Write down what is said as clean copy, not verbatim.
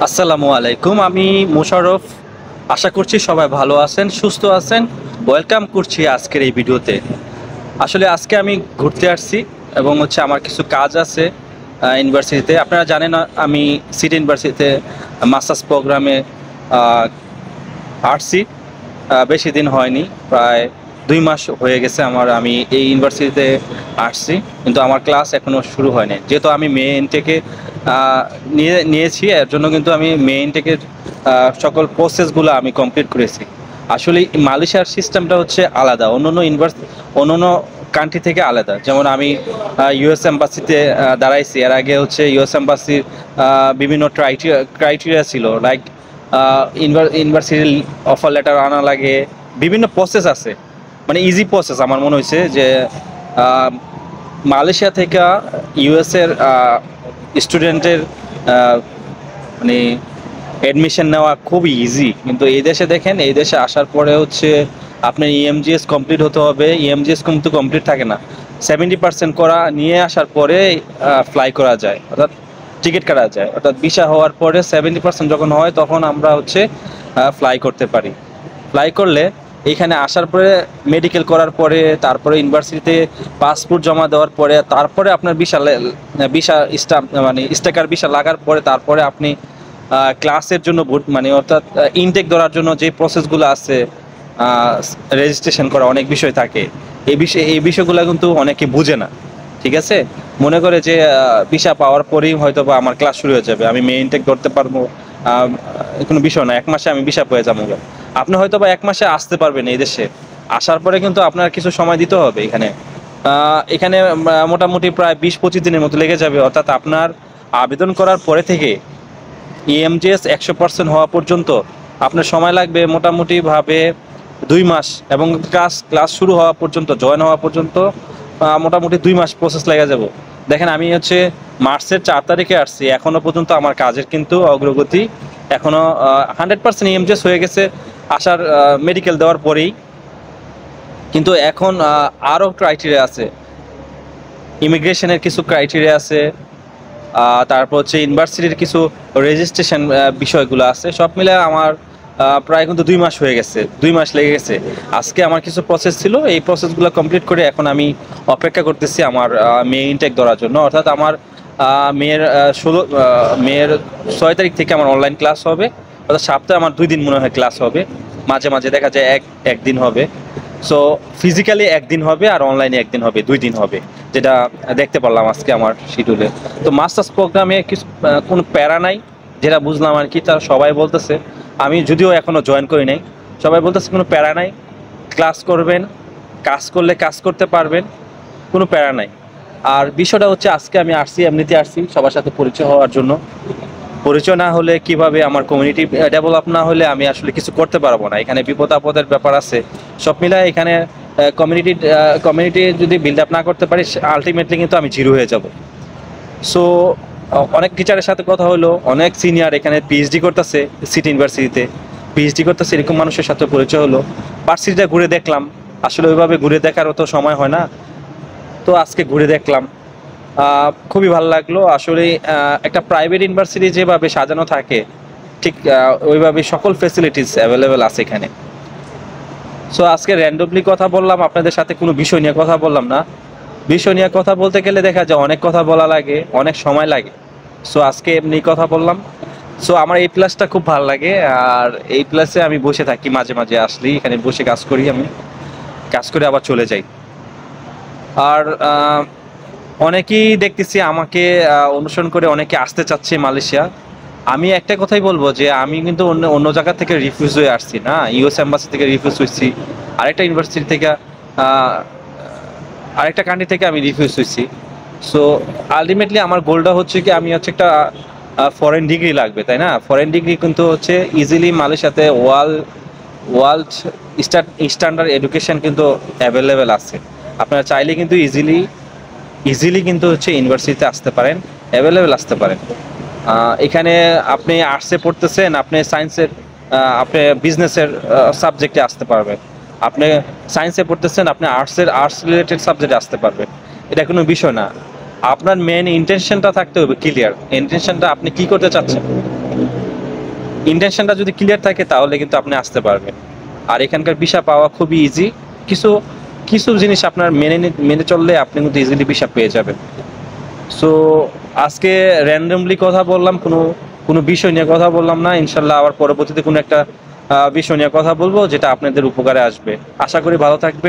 আসসালামু আলাইকুম। আমি মোশাররফ। আশা করছি সবাই ভালো আছেন, সুস্থ আছেন। ওয়েলকাম করছি আজকের এই ভিডিওতে। আসলে আজকে আমি ঘুরতে আসছি এবং আমার কিছু কাজ আছে ইউনিভার্সিটিতে। আপনারা জানেন আমি সিটি ইউনিভার্সিটিতে মাস্টার্স প্রোগ্রামে আসছি। বেশি দিন হয়নি, প্রায় 2 মাস হয়ে গেছে আমি এই ইউনিভার্সিটিতে আসছি, কিন্তু আমার ক্লাস এখনও শুরু হয়নি। যেহেতু আমি মে ইনটেকে নিয়েছি, এর জন্য কিন্তু আমি মে ইনটেকের সকল প্রসেসগুলো আমি কমপ্লিট করেছি। আসলে মালয়েশিয়ার সিস্টেমটা হচ্ছে আলাদা, অন্য কান্ট্রি থেকে আলাদা। যেমন আমি ইউএস এম্বাসিতে দাঁড়াইছি, এর আগে ইউএস এম্বাসির বিভিন্ন ক্রাইটেরিয়া ছিল, লাইক ইউনিভার্সিটির অফার লেটার আনা লাগে, বিভিন্ন প্রসেস আছে। মানে ইজি প্রসেস আমার মনে হয়েছে যে মালয়েশিয়া থেকে ইউএসের স্টুডেন্টের মানে অ্যাডমিশন নেওয়া খুবই ইজি। কিন্তু এই দেশে দেখেন, এই দেশে আসার পরে আপনার ইএমজিএস কমপ্লিট হতে হবে। ইএমজিএস কিন্তু কমপ্লিট থাকে না, 70% করা নিয়ে আসার পরে ফ্লাই করা যায়, অর্থাৎ টিকিট কাটা যায়। অর্থাৎ ভিসা হওয়ার পরে 70% যখন হয় তখন আমরা ফ্লাই করতে পারি। ফ্লাই করলে এইখানে আসার পরে মেডিকেল করার পরে, তারপরে ইউনিভার্সিটিতে পাসপোর্ট জমা দেওয়ার পরে, তারপরে আপনার ভিসা স্টাম্প মানে স্টিকার ভিসা লাগার পরে, তারপরে আপনি ক্লাসের জন্য অর্থাৎ ইনটেক ধরার জন্য যে প্রসেসগুলো আছে, রেজিস্ট্রেশন করা, অনেক বিষয় থাকে। এই বিষয়গুলো কিন্তু অনেকে বুঝে না। ঠিক আছে, মনে করে যে ভিসা পাওয়ার পরেই হয়তো বা আমার ক্লাস শুরু হয়ে যাবে, আমি মে ইনটেক ধরতে পারবো। কোনো বিষয় না, 1 মাসে আমি ভিসা পেয়ে যাবো। আপনি হয়তো বা 1 মাসে আসতে পারবেন এই দেশে। আসার পরে কিন্তু আপনার কিছু সময় দিতে হবে এখানে। এখানে মোটামুটি প্রায় 20-25 দিনের মতো লেগে যাবে। অর্থাৎ আপনার আবেদন করার পরে থেকে ইএমজিএস 100% হওয়া পর্যন্ত আপনার সময় লাগবে মোটামুটিভাবে 2 মাস। এবং ক্লাস শুরু হওয়া পর্যন্ত, জয়েন হওয়া পর্যন্ত মোটামুটি 2 মাস প্রসেস লেগে যাব। দেখেন, আমি মার্চের 4 তারিখে আসছি, এখনো পর্যন্ত আমার কাজের কিন্তু অগ্রগতি এখনো 100% ইএমজিএস হয়ে গেছে আসার মেডিকেল দেওয়ার পরেই। কিন্তু এখন আরও ক্রাইটেরিয়া আছে, ইমিগ্রেশনের কিছু ক্রাইটেরিয়া আছে, তারপর ইউনিভার্সিটির কিছু রেজিস্ট্রেশন বিষয়গুলো আছে। সব মিলে আমার প্রায় কিন্তু 2 মাস হয়ে গেছে, 2 মাস লেগে গেছে। আজকে আমার কিছু প্রসেস ছিল, এই প্রসেসগুলো কমপ্লিট করে এখন আমি অপেক্ষা করতেছি আমার মে ইনটেক ধরার জন্য। অর্থাৎ আমার মেয়ের 6 তারিখ থেকে আমার অনলাইন ক্লাস হবে। অর্থাৎ সপ্তাহে আমার 2 দিন মনে হয় ক্লাস হবে, মাঝে মাঝে দেখা যায় একদিন হবে। সো ফিজিক্যালি একদিন হবে আর অনলাইনে একদিন হবে, 2 দিন হবে, যেটা দেখতে পারলাম আজকে আমার শিডিউলে। তো মাস্টার্স প্রোগ্রামে কিছু কোনো প্যারা নাই, যেটা বুঝলাম আর কি। তারা সবাই বলতেছে, আমি যদিও এখনও জয়েন করি নাই, সবাই বলতেছে কোনো প্যারা নাই, ক্লাস করবেন, কাজ করলে কাজ করতে পারবেন, কোনো প্যারা নাই। আর বিষয়টা আজকে আমি আসছি, এমনিতে আসছি সবার সাথে পরিচয় হওয়ার জন্য। পরিচয় না হলে কিভাবে, আমার কমিউনিটি ডেভেলপ না হলে আমি আসলে কিছু করতে পারবো না। এখানে বিপদ আপদের ব্যাপার আছে, সব মিলায় এখানে কমিউনিটি যদি বিল্ড আপ না করতে পারি, আলটিমেটলি কিন্তু আমি জিরো হয়ে যাব। সো অনেক টিচারের সাথে কথা হলো, অনেক সিনিয়র এখানে পিএইচডি করতেছে সিটি ইউনিভার্সিটিতে, পিএইচডি করতেছে, এরকম মানুষের সাথে পরিচয় হলো। ভার্সিটিটা ঘুরে দেখলাম, আসলে ওইভাবে ঘুরে দেখারও তো সময় হয় না, তো আজকে ঘুরে দেখলাম, খুবই ভালো লাগলো। আসলে একটা প্রাইভেট ইউনিভার্সিটি যেভাবে সাজানো থাকে, ঠিক ওইভাবে সকল ফেসিলিটিস অ্যাভেলেবেল আছে এখানে। সো আজকে র্যান্ডমলি কথা বললাম আপনাদের সাথে, কোনো বিষয় নিয়ে কথা বললাম না। বিষয় নিয়ে কথা বলতে গেলে দেখা যায় অনেক কথা বলা লাগে, অনেক সময় লাগে। সো আজকে এমনি কথা বললাম। সো আমার এই প্লাসটা খুব ভালো লাগে, আর এই প্লাসে আমি বসে থাকি মাঝে মাঝে, আসলেই এখানে বসে কাজ করি, আমি কাজ করে আবার চলে যাই। আর অনেকেই দেখতেছি আমাকে অনুসরণ করে অনেকে আসতে চাচ্ছে মালয়েশিয়া। আমি একটা কথাই বলবো যে আমি কিন্তু অন্য অন্য জায়গা থেকে রিফিউজ হয়ে আসছি না, ইউএস এম্বাসি থেকে রিফিউজ হয়েছি, আরেকটা ইউনিভার্সিটি থেকে, আরেকটা কান্ট্রি থেকে আমি রিফিউজ হয়েছি। সো আলটিমেটলি আমার গোলটা কি, আমি একটা ফরেন ডিগ্রি লাগবে, তাই না? ফরেন ডিগ্রি কিন্তু ইজিলি মালয়েশিয়াতে ওয়ার্ল্ড স্ট্যান্ডার্ড এডুকেশন কিন্তু অ্যাভেলেবেল আছে। আপনারা চাইলে কিন্তু ইজিলি কিন্তু ইউনিভার্সিটিতে আসতে পারেন, অ্যাভেলেবেল আসতে পারেন। এখানে আপনি আর্টসে পড়তেছেন, আপনি সায়েন্সের, আপনি বিজনেসের সাবজেক্টে আসতে পারবেন। আপনি সায়েন্সে পড়তেছেন, আপনি আর্টস রিলেটেড সাবজেক্টে আসতে পারবেন। এটা কোনো বিষয় না। আপনার মেন ইন্টেনশনটা থাকতে হবে ক্লিয়ার, ইন্টেনশনটা আপনি কি করতে চাচ্ছেন। ইন্টেনশনটা যদি ক্লিয়ার থাকে তাহলে কিন্তু আপনি আসতে পারবেন। আর এখানকার ভিসা পাওয়া খুবই ইজি। কিছু কিছু জিনিস আপনার মেনে চললে আপনি কিন্তু ইজিলি ভিসা পেয়ে যাবেন। সো আজকে র্যান্ডমলি কথা বললাম, কোনো কোনো বিষয় নিয়ে কথা বললাম না। ইনশাল্লাহ আবার পরবর্তীতে কোনো একটা বিষয় নিয়ে কথা বলবো যেটা আপনাদের উপকারে আসবে। আশা করি ভালো থাকবে।